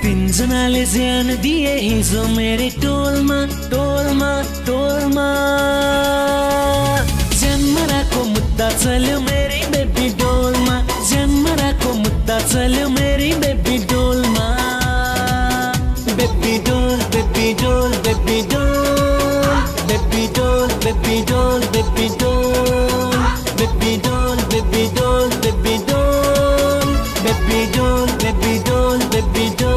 तीनजनाले ज्यान दिए हिजो मेरे टोलमा टोलमा टोलमा जन्मराको मुद्दा चल्यो मेरी बेबी डोलमा जन्मराको मुद्दा चल्यो मेरी बेबी डोलमा बेबी डोल बेबी डोल बेबी डोल बेबी डोल बेबी डोल बेबी डोल बेबी डोल बेबी डोल बेबी डोल बेबी डोल बेबी डोल बेबी डोल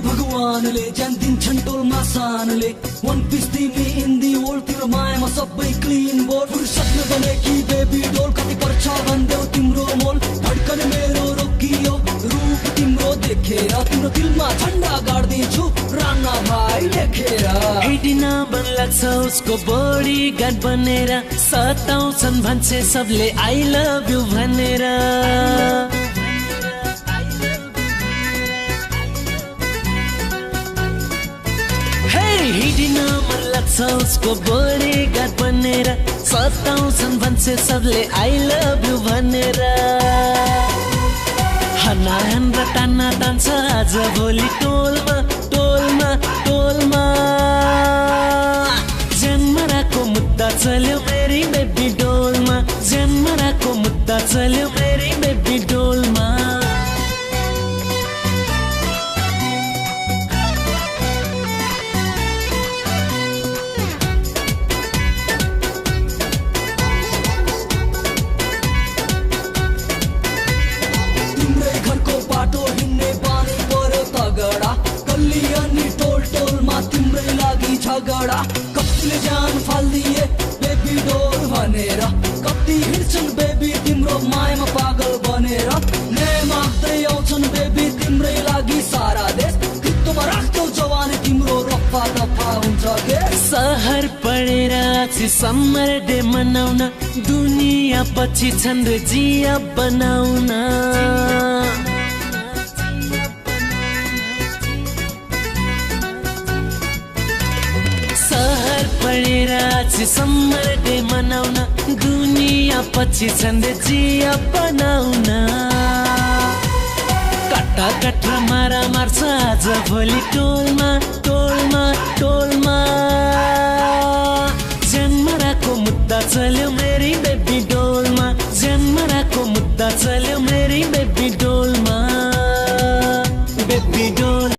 भगवानले ज्यान दिन्छन् टोलमा सानले वन पिस तिमी इन दी वर्ल्ड तिम्रो मायामा सबै क्लिन बोल फुर्सद नगरे कि बेबी डोल कति पर्छ भन्देऊ तिम्रो मोल धड्कन मेरो रोकियो रूप तिम्रो देखेर तिम्रो दिलमा झण्डा गाड्दिन्छु राणा भाइ लेखेर हिँडिन मन लाग्छ उसको बडी गार्ड बनेर सताउँछन् भन्छे सबले आई लभ यु भनेर हिँडिन मन लाग्छ उसको बडी गार्ड बनेर सताउँछन् भन्छे सबले आई लभ यु भनेर हनाहन र तान्ना तान्छ आज भोलि टोलमा टोलमा टोलमा जन्मराको मुद्दा चल्यो मेरी बेबी डोलमा जन्मराको मुद्दा चल्यो मेरी बेबी डोलमा झगडा कतिले जान फाल्दिए बेबी डोल भनेर कति हिँड्छन् बेबी तिम्रो मायामा पागल बनेर न्याय माग्दै आउँछन् बेबी तिम्रै लागि सारा देश भित्तोमा राख्छौ जवानी तिम्रो रफा दफा हुन्छ के सहर पढेर समर डे मनाउन दुनियाँ पछि छन् रे जिया बनाउन पढेर समर डे मनाउन दुनियाँ पछि छन् रे जिया बनाउन कट्टा कट्टा मारा मार्छ आज भोलि टोलमा टोलमा टोलमा जन्मराको मुद्दा चल्यो मेरी बेबी डोलमा जन्मराको मुद्दा चल्यो मेरी बेबी डोलमा